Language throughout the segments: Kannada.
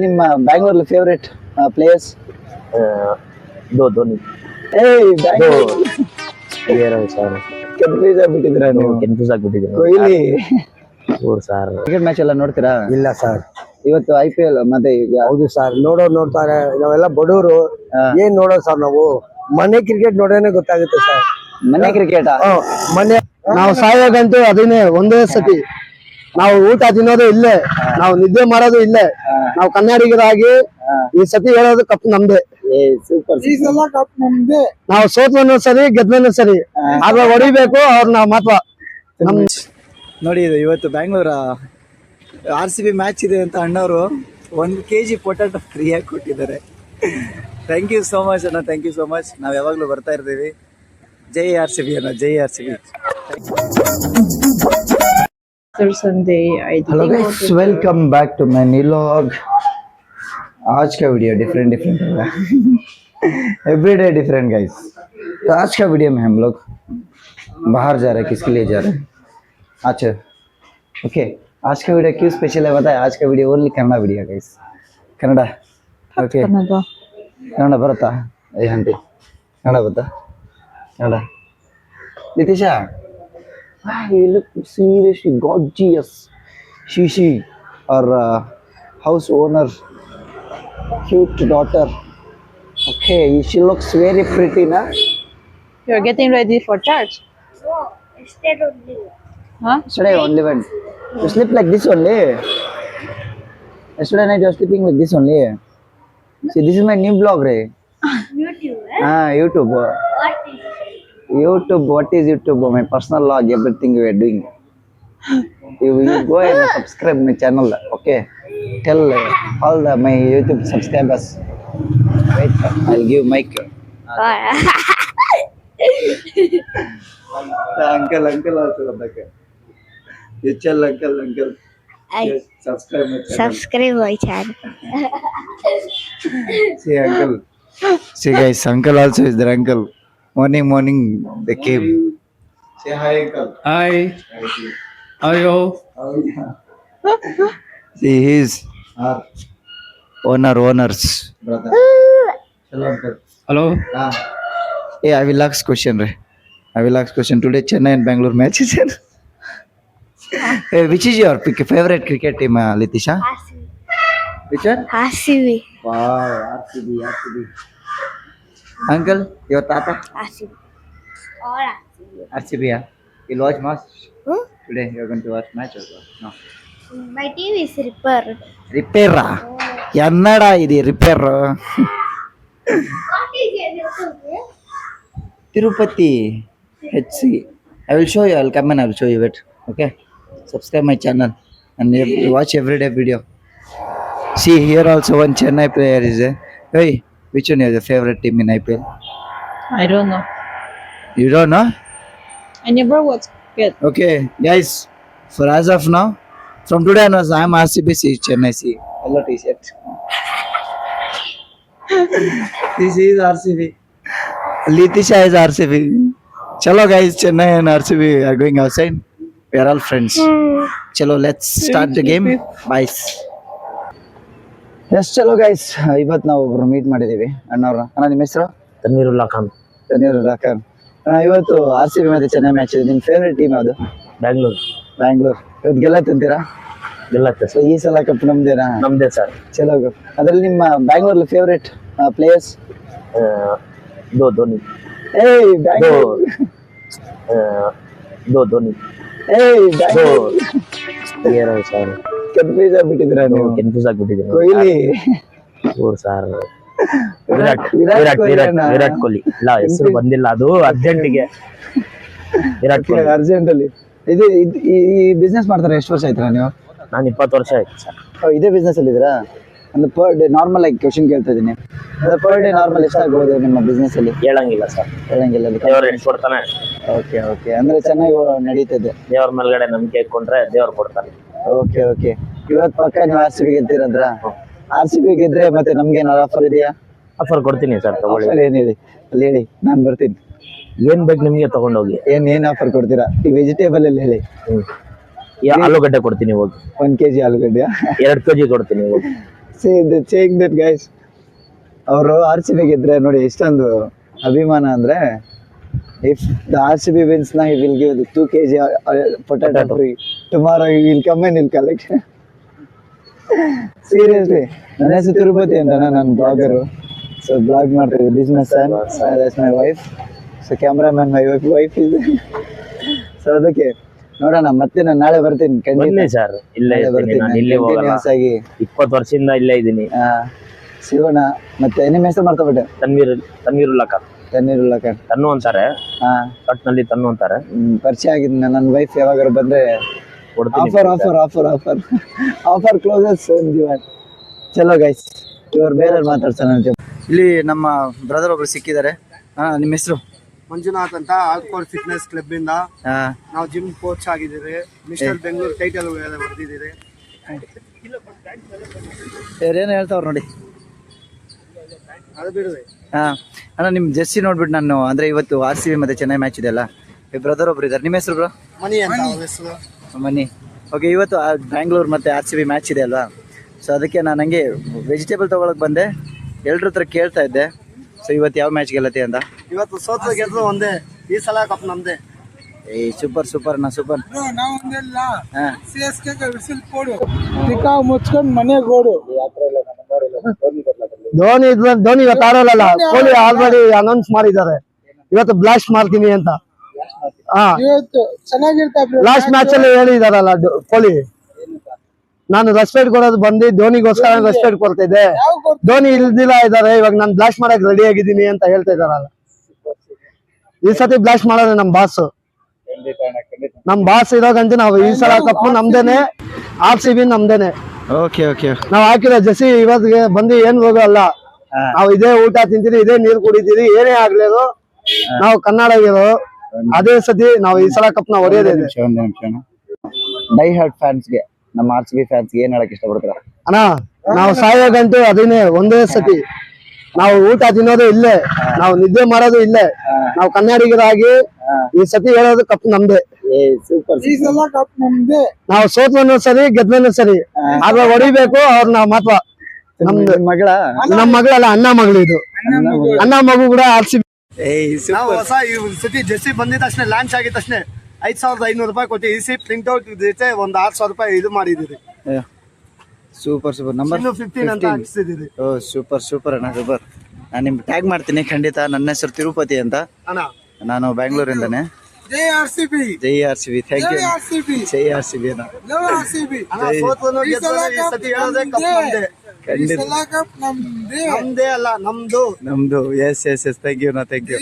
ನಿಮ್ಮ ಬ್ಯಾಂಗ್ಳೂರ್ ಫೇವರೇಟ್ ಪ್ಲೇಯರ್ಸ್? दो धोनी ಕನ್ಫ್ಯೂಸ್ ಆಗ್ಬಿಟ್ಟಿದ್ರ ನೀವು? ಕನ್ಫ್ಯೂಸ್ ಆಗ್ಬಿಟ್ಟಿದ್ರು ಕೊಹ್ಲಿ ಸರ್. ಕ್ರಿಕೆಟ್ ಮ್ಯಾಚ್ ಎಲ್ಲ ನೋಡ್ತೀರಾ? ಇಲ್ಲ ಸರ್. ಇವತ್ತು IPL ಮತ್ತೆ ಈಗ ಹೌದು ಸರ್, ನೋಡ್ತಾರೆ. ನಾವೆಲ್ಲ ಬಡವರು, ಏನ್ ನೋಡೋದು ಸರ್ ನಾವು? ಮನೆ ಕ್ರಿಕೆಟ್ ನೋಡೋನೆ ಗೊತ್ತಾಗುತ್ತೆ ಸರ್. ಮನೆ ಕ್ರಿಕೆಟ್ ಮನೆ ನಾವು ಸಾಯೋದಂತೂ ಅದನ್ನೇ ಒಂದೇ ಸತಿ. ನಾವು ಊಟ ತಿನ್ನೋದು ಇಲ್ಲೇ, ನಾವು ನಿದ್ದೆ ಮಾಡೋದು ಇಲ್ಲೇ. ನಾವು ಕನ್ನಡಿಗರಾಗಿ ಈ ಸತಿ ಹೇಳೋದು ಕಪ್ ನಮ್ದೇ. ಸೂಪರ್. ಕಪ್ ನಮ್ದೇ. ನಾವು ಸೋತ್ವನು ಸರಿ, ಗೆದ್ವನು ಸರಿ, ಆಗ ಹೊಡಿಬೇಕು ಅವ್ರನ್ನ ಮಾತ್ರ. ನೋಡಿ, ಇದು ಇವತ್ತು ಬ್ಯಾಂಗ್ಳೂರ RCB ಮ್ಯಾಚ್ ಇದೆ ಅಂತ ಅಣ್ಣವರು 1 kg ಪೊಟ್ಯಾಟೊ ಫ್ರೀಯಾಗಿ ಕೊಟ್ಟಿದ್ದಾರೆ. ಥ್ಯಾಂಕ್ ಯು ಸೋ ಮಚ್ ಅಣ್ಣ, ಥ್ಯಾಂಕ್ ಯು ಸೋ ಮಚ್. ನಾವು ಯಾವಾಗಲೂ ಬರ್ತಾ ಇರ್ತೀವಿ. ಜೈ RCB ಅಣ್ಣ, ಜೈ RCB. Sunday, hello guys, welcome back to my new vlog. आज का वीडियो डिफरेंट होगा. Everyday different guys. तो आज का वीडियो में हम लोग बाहर जा रहे हैं. किसके लिए जा रहे हैं? अच्छा, ओके. आज का वीडियो क्यों स्पेशल है बताए? आज का video only Kannada video guys. Kannada okay. Kannada बरता ए आंटी? कन्नड़ बता? Kannada Nitisha, you look seriously gorgeous. Shishi, our house owner, cute daughter. Okay, she looks very pretty, na? You're getting ready for church? Huh? Yesterday only went. You sleep like this only. Yesterday night you were sleeping like this only. See, this is my new vlog, Ray. YouTube. YouTube. YouTube, what is YouTube? My personal log, everything we are doing. You go and subscribe my channel, okay? Tell all my YouTube subscribers. Wait, I'll give mic. Uncle also like you tell uncle. Yes, subscribe my channel. Subscribe my channel. See uncle. See guys, uncle also is there. Uncle. Morning they came. Say hi uncle. Hi. How are you? See, he's our owners brother. Hello uncle. Hello. Hey, I will ask question, Ray. Today Chennai and Bangalore match is there. Hey, which is your favorite cricket team, Litisha? RCB. Which one? RCB. Wow, RCB. Uncle, your tata? RCB. All RCB. RCB, yeah. You'll watch match? Hmm? Today you're going to watch match or what? No. My TV is repaired. Repair. Yannada idi repair. What is your YouTube? Tirupati HC. I will show you. I'll come and I will show you it. Okay. Subscribe my channel and you watch everyday video. See, here also one Chennai player is there. Hey, which one is your favorite team in IPL? I don't know. You don't know? I never watched cricket. Okay, guys. For as of now, from today onwards, I am RCB. See Chennai. See, hello T-shirt. This is RCB. Litisha is RCB. Chalo guys, Chennai and RCB are going outside. We are all friends. Chalo, let's start the game. Bye. Yes, chalo guys. ಇವತ್ತು ನಾವು ಒಬ್ರು ಮೀಟ್ ಮಾಡಿದೀವಿ ಅಣ್ಣವ್ರ. ಅಣ್ಣ ನಿಮ್ಮ ಹೆಸರು? ತನ್ವೀರುಲ್ಲಾ ಖಾನ್. ತನ್ವೀರುಲ್ಲಾ ಖಾನ್. ಇವತ್ತು RCB ಮತ್ತೆ ಚೆನ್ನೈ ಮ್ಯಾಚ್ ಇದೆ. ನಿಮ್ಮ ಫೇವರೇಟ್ ಟೀಮ್ ಯಾವುದು? ಬ್ಯಾಂಗ್ಳೂರ್. ಇವತ್ತು ಗೆಲ್ಲತ್ತಂತೀರಾ? ಗೆಲ್ಲತ್ತೆ ಸೊ ಈ ಸಲ ಕಪ್ ನಮ್ದೇನಾ? ನಮ್ದೇ ಸರ್. ಚಲೋ. ಅದ್ರಲ್ಲಿ ನಿಮ್ಮ ಬ್ಯಾಂಗ್ಳೂರ್ ಫೇವರೇಟ್ ಪ್ಲೇಯರ್ಸ್? दो धोनी. दो धोनी. ಸರ್. ಕನ್ಫ್ಯೂಸ್ ಆಗ್ಬಿಟ್ಟಿದ್ರ ನೀವು? ಕನ್ಫ್ಯೂಸ್ ಆಗ್ಬಿಟ್ಟಿದ್ರು ಕೊಹ್ಲಿ ಸರ್. ವಿರಾಟ್ ಕೊಹ್ಲಿ. ಇಲ್ಲ, ಹೆಸರು ಬಂದಿಲ್ಲ, ಅದು ಅರ್ಜೆಂಟಿಗೆ. ವಿರಾಟ್ ಕೊಹ್ಲಿ ಅರ್ಜೆಂಟ್ ಅಲ್ಲಿ. ಇದು ಈ ಬಿಸ್ನೆಸ್ ಮಾಡ್ತಾರೆ ಎಷ್ಟು ವರ್ಷ ಆಯ್ತಾ ನೀವು? ನಾನು 20 ವರ್ಷ ಆಯ್ತು ಸರ್. ಇದೇ ಬಿಸ್ನೆಸ್ ಅಲ್ಲಿ ಇದ್ದೀರಾ? ಒಂದು ಪರ್ ಡೇ ನಾರ್ಮಲ್ ಆಗಿ ಕ್ವಶನ್ ಕೇಳ್ತಾ ಇದೀನಿ. ಪರ್ ಡೇ ನಾರ್ಮಲ್ ಎಷ್ಟಾಗ್ಬೋದು ನಿಮ್ಮ ಬಿಸ್ನೆಸ್ ಅಲ್ಲಿ? ಹೇಳಂಗಿಲ್ಲ ಸರ್. ದೇವ್ರು ಎಷ್ಟು ಕೊಡ್ತಾನೆ. ಓಕೆ. ಅಂದ್ರೆ ಚೆನ್ನಾಗಿ ನಡೀತದೆ. ದೇವ್ರ ಮೇಲ್ಗಡೆ ನಂಬಿಕೆ ಇಟ್ಕೊಂಡ್ರೆ ದೇವ್ರು ಕೊಡ್ತಾನೆ. ಓಕೆ. ಇವತ್ತು ಪಕ್ಕ ನೀವು RCB ಗೆದ್ದಿರಂದ್ರ? RCB ಗೆದ್ರೆ ಮತ್ತೆ ನಮ್ಗೆ ಏನಾದ್ರು ಆಫರ್ ಇದೆಯಾ? ಆಫರ್ ಕೊಡ್ತೀನಿ ಸರ್, ತಗೊಳ್ಳಿ. ಏನ್ ಹೇಳಿ ಅಲ್ಲಿ ಹೇಳಿ, ನಾನು ಬರ್ತೀನಿ. ಏನ್ ಬೇಕು ನಿಮ್ಗೆ ತಗೊಂಡೋಗಿ. ಏನ್ ಆಫರ್ ಕೊಡ್ತೀರಾ? ಈ ವೆಜಿಟೇಬಲ್ ಅಲ್ಲಿ ಹೇಳಿ. ಆಲೂಗಡ್ಡೆ ಕೊಡ್ತೀನಿ ಹೋಗಿ. 1 kg ಆಲೂಗಡ್ಡೆ? 2 kg ಕೊಡ್ತೀನಿ ಹೋಗಿ. ಸೇಯಿಂಗ್ ದಟ್ ಗೈಸ್, ಅವರು ಆರ್ ಸಿ ಬಿ ಗೆದ್ರೆ ನೋಡಿ ಎಷ್ಟೊಂದು ಅಭಿಮಾನ ಅಂದ್ರೆ, if the R C B wins ನಾ he will give 2 kg potato free, tomorrow he will come and will collect. Seriously, ನನ್ನ ಹೆಸರು ತಿರುಪತಿ ಅಂತ, ನಾನು ಬ್ಲಾಗರು. ಸೊ ಬ್ಲಾಗ್ ಮಾಡ್ತಿದ್ದೆ, this my son, that's my wife. So cameraman my wife ಇದೆ. ಸೊ ಅದಕ್ಕೆ ನೋಡೋಣ, ಮತ್ತೆ ನಾನು ನಾಳೆ ಬರ್ತೀನಿ ಬನ್ನಿ ಸರ್, ಇಲ್ಲೇ ಇರ್ತೀನಿ ನಾನು, ಇಲ್ಲಿ ಹೋಗಲ್ಲ. ಕಂಟಿನ್ಯೂಸ್ ಆಗಿ 20 ವರ್ಷದಿಂದ ಇಲ್ಲೇ ಇದ್ದೀನಿ. ಶಿವಣ್ಣ, ಮತ್ತೆ ನಿಮ್ಮ ಹೆಸರು ಮಾಡ್ಕೊಬಿಟ್ಟೆ, ತನ್ವೀರುಲ್ಲಾ ಖಾನ್. ತಣ್ಣೀರುಲ್ಲ ಕಣ್. ತನ್ನು ಅಂತಾರೆ, ಕಟ್ನಲ್ಲಿ ತನ್ನು ಅಂತಾರೆ. ಪರಿಚಯ ಆಗಿದ್ ನನ್ನ ವೈಫ್ ಯಾವಾಗಾರು ಬಂದ್ರೆ ಕೊಡ್ತೀನಿ. Offer closes Jeevan. ಚಲೋ ಗೈಸ್, ಇವ್ರು ಬೇರೆ ಮಾತಾಡ್ಸೋಣ. ಇಲ್ಲಿ ನಮ್ಮ ಬ್ರದರ್ ಒಬ್ರು ಸಿಕ್ಕಿದ್ದಾರೆ. ನಿಮ್ಮ ಹೆಸರು? ಮಂಜುನಾಥ್ ಅಂತ, ಆಲ್ಕೋರ್ ಫಿಟ್ನೆಸ್ ಕ್ಲಬ್ ಇಂದ ನಾವು ಜಿಮ್ ಕೋಚ್ ಆಗಿದ್ದೀರಿ. ಮಿಸ್ಟರ್ ಬೆಂಗಳೂರು ಟೈಟಲ್ ಹೊಡೆದಿದ್ದೀರಿ. ಏನು ಹೇಳ್ತಾವ್ರು ನೋಡಿ. ಅದು ಬಿಡುವೆ. ಅಣ್ಣ ನಿಮ್ಮ ಜೆರ್ಸಿ ನೋಡ್ಬಿಟ್ಟು ನಾನು, ಅಂದ್ರೆ ಇವತ್ತು ಆರ್ ಸಿ ಬಿ ಮತ್ತೆ ಚೆನ್ನೈ ಮ್ಯಾಚ್ ಇದೆ ಅಲ್ಲ, ಈ ಬ್ರದರ್ ಒಬ್ರು ಇದ್ದಾರೆ. ನಿಮ್ಮ ಹೆಸರು ಬ್ರೋ? ಮನಿ ಅಂತ ಅವ್ರ ಹೆಸರು. ಮನಿ. ಓಕೆ, ಇವತ್ತು ಬ್ಯಾಂಗ್ಳೂರ್ ಮತ್ತೆ ಆರ್ ಸಿ ಬಿ ಮ್ಯಾಚ್ ಇದೆ ಅಲ್ವಾ, ಸೊ ಅದಕ್ಕೆ ನಾನು ಹಂಗೆ ವೆಜಿಟೇಬಲ್ ತೊಗೊಳಕ್ ಬಂದೆ. ಎಲ್ರ ಹತ್ರ ಕೇಳ್ತಾ ಇದ್ದೆ, ಸೊ ಇವತ್ತು ಯಾವ ಮ್ಯಾಚ್ ಗೆಲ್ಲತ್ತೆ ಅಂತ. ಇವತ್ತು ಸೋತ್ರ ಗೆದ್ರು ಒಂದೇ, ಈ ಸಲ ಕಪ್ ನಮ್ದೇ. ಏಯ್ ಸೂಪರ್ ಸೂಪರ್ ಅಣ್ಣ, ಸೂಪರ್. ಧೋನಿ ಇವತ್ತು ಆಡೋಲ್ಲ, ಕೊಹ್ಲಿ ಆಲ್ರೆಡಿ ಅನೌನ್ಸ್ ಮಾಡಿದ್ದಾರೆ ಇವತ್ತು ಬ್ಲಾಸ್ಟ್ ಮಾಡ್ತೀನಿ ಅಂತ. ಲಾಸ್ಟ್ ಮ್ಯಾಚ್ ಅಲ್ಲಿ ಹೇಳಿದಾರಲ್ಲ ಕೊಹ್ಲಿ, ನಾನು ರೆಸ್ಪೆಕ್ಟ್ ಕೊಡೋದು ಬಂದು ಧೋನಿಗೋಸ್ಕರ ರೆಸ್ಪೆಕ್ಟ್ ಕೊಡ್ತಿದ್ದೆ, ಧೋನಿ ಇಲ್ದಿಲ್ಲ ಇದಾರೆ, ಇವಾಗ ನಾನು ಬ್ಲಾಸ್ಟ್ ಮಾಡಕ್ ರೆಡಿ ಆಗಿದ್ದೀನಿ ಅಂತ ಹೇಳ್ತಾ ಇದಾರಲ್ಲ. ಈ ಸತಿ ಬ್ಲಾಸ್ಟ್ ಮಾಡೋದು ನಮ್ ಬಾಸ್ ಇರೋಗಂತ ನಾವು ಈ ಸಲ ಕಪ್ಪು ನಮ್ದೇನೆ, ಆರ್ ಸಿ ಬಿ ನಮ್ದೇನೆ. ಓಕೆ ಓಕೆ, ನಾವ್ ಹಾಕಿರೋ ಜೆಸಿ ಇವತ್ತಿಗೆ ಬಂದು ಏನ್ ಹೋಗಲ್ಲ, ನಾವು ಇದೇ ಊಟ ತಿಂತೀರಿ, ಇದೇ ನೀರ್ ಕುಡಿತೀರಿ, ಏನೇ ಆಗ್ಲಿದು ನಾವು ಕನ್ನಡಿಗರು. ಅದೇ ಸತಿ ನಾವು ಈ ಸಲ ಕಪ್ ನ ಹೊಡೆಯೋದೇ. ಡೈ ಹಾರ್ಟ್ ಫ್ಯಾನ್ಸ್ಗೆ, ನಮ್ಮ ಆರ್ ಸಿ ಬಿ ಫ್ಯಾನ್ಸ್ಗೆ ಏನ್ ಹೇಳಕ್ ಇಷ್ಟಪಡ್ತೀರಾ? ಅಣ್ಣ, ನಾವು ಸಾಯೋಗಂತೂ ಅದನ್ನೇ ಒಂದೇ ಸತಿ. ನಾವು ಊಟ ತಿನ್ನೋದು ಇಲ್ಲೇ, ನಾವು ನಿದ್ದೆ ಮಾಡೋದು ಇಲ್ಲೇ. ನಾವು ಕನ್ನಡಿಗರಾಗಿ ಈ ಸತಿ ಹೇಳೋದು ಕಪ್ ನಮ್ದೇ. ನಾವು ಸೋತ್ವನು ಸರಿ, ಗೆದ್ವನು ಸರಿ, ಆಗ ಹೊಡಿಬೇಕು ಅವ್ರನ್ನ ಮಾತ್ರ. ನಮ್ದು ಮಗಳ, ನಮ್ಮ ಮಗಳಲ್ಲ, ಅಣ್ಣ ಮಗಳು. ಇದು ಅಣ್ಣ ಮಗು ಕೂಡ ಆರ್ ಸಿ ಬಿ. ನಾವು ಹೊಸ ಈ ಸತಿ ಜೆರ್ಸಿ ಬಂದಿದ ತಕ್ಷಣ ಲಾಂಚ್ ಆಗಿದ ತಕ್ಷಣ 5,500 ರೂಪಾಯಿ ಕೊಟ್ಟು ಈ ಸಿ ಪ್ರಿಂಟ್ ಔಟ್ ಜೊತೆ ಒಂದು 6,000 ರೂಪಾಯಿ ಇದು ಮಾಡಿದಿರಿ. Super super. ನಂಬರ್ 15 ಅಂತ ಹಾಕ್ಸಿದಿರಿ. ಓ ಸೂಪರ್ ಸೂಪರ್ ಅಣ್ಣ, ಸೂಪರ್. ನಾನು ನಿಮ್ಗೆ ಟ್ಯಾಗ್ ಮಾಡ್ತೀನಿ ಖಂಡಿತ. ನನ್ನ ಹೆಸರು ತಿರುಪತಿ ಅಂತ, ಅಣ್ಣ ನಾನು ಬ್ಯಾಂಗ್ಳೂರಿಂದಾನೆ. ಜೈ ಆರ್ ಸಿ ಬಿ. ಜೈ R C B, thank you. ಜೈ ಆರ್ ಸಿ ಬಿ ಅಣ್ಣ. ಅಣ್ಣ, ಸೋತ್ವನು ಗೆದ್ವನು ಈ ಸತಿ ಹೇಳೋದೇ ಕಪ್ ನಮ್ದೇ. ಖಂಡಿತ ನಮ್ದೇ ಅಲ್ಲ, ನಮ್ದು. ನಮ್ದು. Yes yes yes, thank you. Thank you.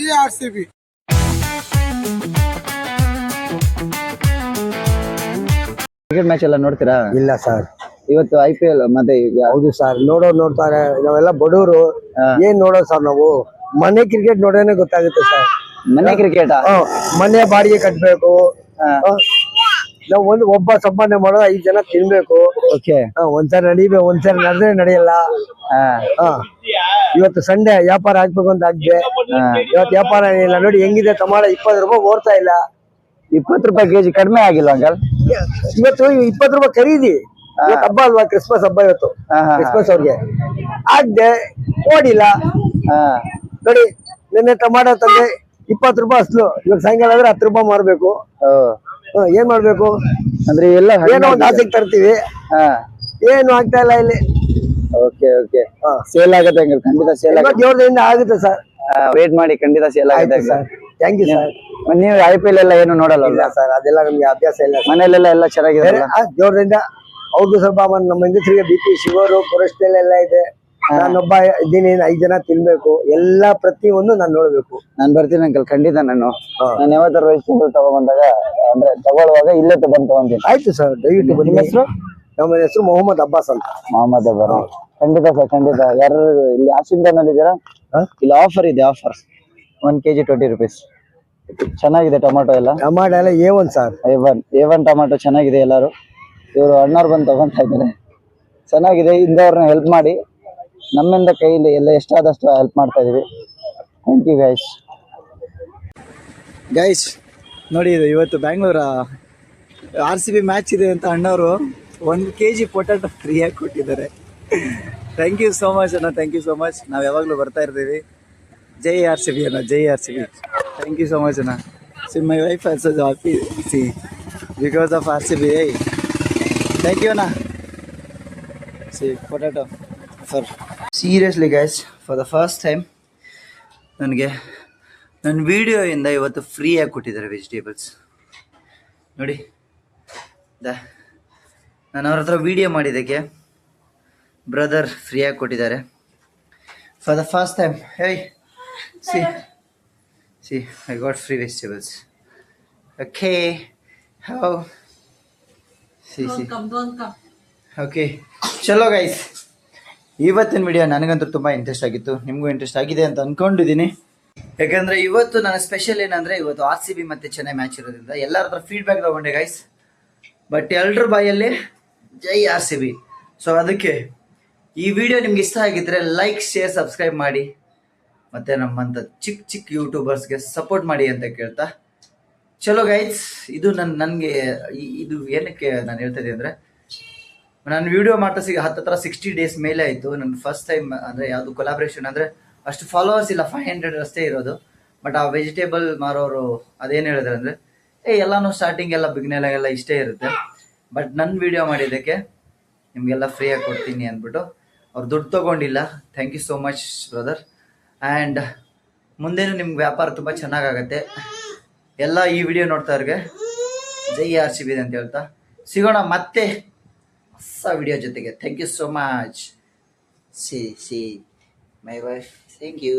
Cricket match ಎಲ್ಲ ನೋಡ್ತೀರಾ? ಇಲ್ಲ ಸರ್, ಇವತ್ತು IPL ಮತ್ತೆ ಹೌದು ಸರ್, ನೋಡ್ತಾರೆ. ನಾವೆಲ್ಲ ಬಡವರು, ಏನ್ ನೋಡೋದು ಸರ್, ನಾವು ಮನೆ ಕ್ರಿಕೆಟ್ ನೋಡೋನೆ ಗೊತ್ತಾಗುತ್ತೆ ಸರ್. ಮನೆ ಕ್ರಿಕೆಟ್, ಮನೆ ಬಾಡಿಗೆ ಕಟ್ಬೇಕು, ನಾವು ಒಬ್ಬ ಸಂಪಾದನೆ ಮಾಡೋದು 5 ಜನ ತಿನ್ಬೇಕು. ಓಕೆ, ಒಂದ್ಸರಿ ನಡಿಬೇಕು, ಒಂದ್ಸರಿ ನಡೆದ್ರೆ ನಡೆಯಲ್ಲ. ಇವತ್ತು ಸಂಡೆ ವ್ಯಾಪಾರ ಹಾಕ್ಬೇಕು ಅಂತ ಹಾಕ್ದೆ, ಇವತ್ತು ವ್ಯಾಪಾರ ಇಲ್ಲ. ನೋಡಿ ಹೆಂಗಿದೆ ಟೊಮಾಟೊ, 20 ರೂಪಾಯಿ ಓಡ್ತಾ ಇಲ್ಲ. 20 ರೂಪಾಯಿ ಕೆಜಿ ಕಡಿಮೆ ಆಗಿಲ್ಲ ಅಂಕಲ್? ಇವತ್ತು 20 ರೂಪಾಯಿ ಖರೀದಿ. ಹಬ್ಬ ಅಲ್ವಾ, ಕ್ರಿಸ್ಮಸ್ ಹಬ್ಬ ಇವತ್ತು, ಕ್ರಿಸ್ಮಸ್ ಅವ್ರಿಗೆ ಆಗ್ದೆ ಓಡಿಲ್ಲ. ನೋಡಿ, ನಿನ್ನೆ ಟೊಮಾಟೊ ತಂದೆ 20 ರೂಪಾಯಿ ಅಸ್ಲು, ಇವಾಗ ಸಾಯಂಕಾಲ ಆದ್ರೆ 10 ರೂಪಾಯಿ ಮಾರ್ಬೇಕು. ಏನ್ ಮಾಡ್ಬೇಕು ಅಂದ್ರೆ ಎಲ್ಲ ಏನೋ ಒಂದು ಆಸೆಗೆ ತರ್ತೀವಿ, ಏನು ಆಗ್ತಾ ಇಲ್ಲ ಇಲ್ಲಿ. ಓಕೆ ಓಕೆ, ಸೇಲ್ ಆಗುತ್ತೆ ಅಂಕಲ್, ಖಂಡಿತ ಸೇಲ್ ಆಗುತ್ತೆ. ಜೋರದಿಂದ ಆಗುತ್ತೆ ಸರ್, ವೇಟ್ ಮಾಡಿ, ಖಂಡಿತ ಸೇಲ್ ಆಗುತ್ತೆ ಸರ್. Thank you sir. ನೀವು IPL ಎಲ್ಲ ಏನು ನೋಡಲ್ಲ ಸರ್? ಅದೆಲ್ಲ ನಮ್ಗೆ ಅಭ್ಯಾಸ ಇಲ್ಲ. ಮನೇಲೆಲ್ಲ ಎಲ್ಲ ಚೆನ್ನಾಗಿದೆ ಜೋರದಿಂದ. ಅವ್ರಿಗೂ ಸ್ವಲ್ಪ ನಮ್ಮ ಹೆಂಗಸರಿಗೆ BP, ಶುಗರು, ಕೊಲೆಸ್ಟ್ರಾಲ್ ಎಲ್ಲ ಇದೆ. ನಾನೊಬ್ಬ ಇದ್ದೀನಿ, 5 ಜನ ತಿನ್ಬೇಕು, ಎಲ್ಲಾ ಪ್ರತಿಯೊಂದು ನಾನು ನೋಡ್ಬೇಕು. ನಾನು ಬರ್ತೀನಿ ಅಂಕಲ್, ಖಂಡಿತ. ನಾನು ಯಾವತ್ತಾರು ವೆಜಿಟೇಬಲ್ ತಗೊಂಡ್ಬಂದಾಗ, ಅಂದ್ರೆ ತಗೊಳ್ಳುವಾಗ ಇಲ್ಲೇ ಬಂದು ತಗೊಂತೀನಿ. ಆಯ್ತು ಸರ್, ದಯವಿಟ್ಟು ಬನ್ನಿ. ಹೆಸರು? ನಮ್ಮ ಹೆಸರು ಮೊಹಮ್ಮದ್ ಅಬ್ಬಾಸ್ ಅಂತ. ಮೊಹಮ್ಮದ್ ಅಬ್ಬಾಸ್. ಖಂಡಿತ ಸರ್, ಖಂಡಿತ. ಯಾರು ಇಲ್ಲಿ ವಾಷಿಂಗ್ಟನ್ ಇದ್ದೀರಾ? ಇಲ್ಲಿ ಆಫರ್ ಇದೆ, ಆಫರ್ 1 kg 20 rupees. ಚೆನ್ನಾಗಿದೆ ಟೊಮಾಟೊ ಎಲ್ಲ. ಟೊಮಾಟೊ ಎಲ್ಲ A1 ಸರ್, A1 ಟೊಮಾಟೊ ಚೆನ್ನಾಗಿದೆ. ಎಲ್ಲರೂ ಇವರು ಅಣ್ಣವ್ರು ಬಂದು ತಗೊಂತಾ ಇದ್ದಾರೆ. ಚೆನ್ನಾಗಿದೆ. ಇಂದವ್ರನ್ನ ಹೆಲ್ಪ್ ಮಾಡಿ, ನಮ್ಮಿಂದ ಕೈಲಿ ಎಲ್ಲ ಎಷ್ಟಾದಷ್ಟು ಹೆಲ್ಪ್ ಮಾಡ್ತಾ ಇದೀವಿ. Thank you guys. ನೋಡಿ, ಇದು ಇವತ್ತು ಬ್ಯಾಂಗ್ಳೂರ RCB ಮ್ಯಾಚ್ ಇದೆ ಅಂತ ಅಣ್ಣವರು 1 kg ಪೊಟ್ಯಾಟೊ ಫ್ರೀಯಾಗಿ ಕೊಟ್ಟಿದ್ದಾರೆ. ಥ್ಯಾಂಕ್ ಯು ಸೋ ಮಚ್ ಅಣ್ಣ, ಥ್ಯಾಂಕ್ ಯು ಸೋ ಮಚ್. ನಾವು ಯಾವಾಗಲೂ ಬರ್ತಾ ಇರ್ತೀವಿ. ಜೈ RCB ಅಣ್ಣ, ಜೈ RCB. Thank you so much ಅಣ್ಣ. See my wife also happy see because of RCB. Thank you ಅಣ್ಣ. See potato for seriously guys, for the first time ನನಗೆ ನನ್ನ ವಿಡಿಯೋಯಿಂದ ಇವತ್ತು ಫ್ರೀಯಾಗಿ ಕೊಟ್ಟಿದ್ದಾರೆ ವೆಜಿಟೇಬಲ್ಸ್. ನೋಡಿ, ನಾನು ಅವ್ರ ಹತ್ರ ವಿಡಿಯೋ ಮಾಡಿದ್ದಕ್ಕೆ ಬ್ರದರ್ ಫ್ರೀಯಾಗಿ ಕೊಟ್ಟಿದ್ದಾರೆ for the first time. Hey C I got free vegetables. Okay, how C okay, ಚಲೋ ಗೈಸ್. ಇವತ್ತಿನ ವಿಡಿಯೋ ನನಗಂತೂ ತುಂಬ ಇಂಟ್ರೆಸ್ಟ್ ಆಗಿತ್ತು, ನಿಮಗೂ ಇಂಟ್ರೆಸ್ಟ್ ಆಗಿದೆ ಅಂತ ಅಂದ್ಕೊಂಡಿದ್ದೀನಿ. ಯಾಕಂದರೆ ಇವತ್ತು ನನ್ನ ಸ್ಪೆಷಲ್ ಏನಂದರೆ, ಇವತ್ತು RCB ಮತ್ತು ಚೆನ್ನೈ ಮ್ಯಾಚ್ ಇರೋದ್ರಿಂದ ಎಲ್ಲರ ಹತ್ರ ಫೀಡ್ಬ್ಯಾಕ್ ತಗೊಂಡೆ ಗೈಸ್. ಬಟ್ ಎಲ್ಲರ ಬಾಯಲ್ಲಿ ಜೈ RCB. ಸೊ ಅದಕ್ಕೆ ಈ ವಿಡಿಯೋ ನಿಮ್ಗೆ ಇಷ್ಟ ಆಗಿದ್ರೆ ಲೈಕ್, ಶೇರ್, ಸಬ್ಸ್ಕ್ರೈಬ್ ಮಾಡಿ, ಮತ್ತು ನಮ್ಮಂಥ ಚಿಕ್ಕ ಚಿಕ್ಕ ಯೂಟ್ಯೂಬರ್ಸ್ಗೆ ಸಪೋರ್ಟ್ ಮಾಡಿ ಅಂತ ಕೇಳ್ತಾ, ಚಲೋ ಗೈಸ್. ಇದು ನನಗೆ ಇದು ಏನಕ್ಕೆ ನಾನು ಹೇಳ್ತಾ ಇದ್ದೀನಿ ಅಂದರೆ, ನಾನು ವಿಡಿಯೋ ಮಾಡ್ತಾ ಹತ್ತತ್ರ 60 days ಮೇಲೆ ಆಯಿತು. ನನ್ನ ಫಸ್ಟ್ ಟೈಮ್ ಅಂದರೆ ಯಾವುದು ಕೊಲಾಬ್ರೇಷನ್ ಅಂದರೆ ಅಷ್ಟು ಫಾಲೋವರ್ಸ್ ಇಲ್ಲ, 500 ಅಷ್ಟೇ ಇರೋದು. ಬಟ್ ಆ ವೆಜಿಟೇಬಲ್ ಮಾರೋರು ಅದೇನು ಹೇಳಿದ್ರೆ ಅಂದರೆ, ಎಲ್ಲನೂ ಸ್ಟಾರ್ಟಿಂಗ್ ಎಲ್ಲ ಬಿಗ್ನೆಲಾಗೆಲ್ಲ ಇಷ್ಟೇ ಇರುತ್ತೆ, ಬಟ್ ನನ್ನ ವಿಡಿಯೋ ಮಾಡಿದ್ದಕ್ಕೆ ನಿಮಗೆಲ್ಲ ಫ್ರೀಯಾಗಿ ಕೊಡ್ತೀನಿ ಅಂದ್ಬಿಟ್ಟು ಅವ್ರು ದುಡ್ಡು ತೊಗೊಂಡಿಲ್ಲ. Thank you so much brother. And ಮುಂದೇನು ನಿಮ್ಗೆ ವ್ಯಾಪಾರ ತುಂಬ ಚೆನ್ನಾಗಾಗತ್ತೆ. ಎಲ್ಲ ಈ ವಿಡಿಯೋ ನೋಡ್ತಾವ್ರಿಗೆ ಜೈ RCB ಅಂತ ಹೇಳ್ತಾ ಸಿಗೋಣ ಮತ್ತೆ ಹೊಸ ವಿಡಿಯೋ ಜೊತೆಗೆ. Thank you so much. See my wife, thank you.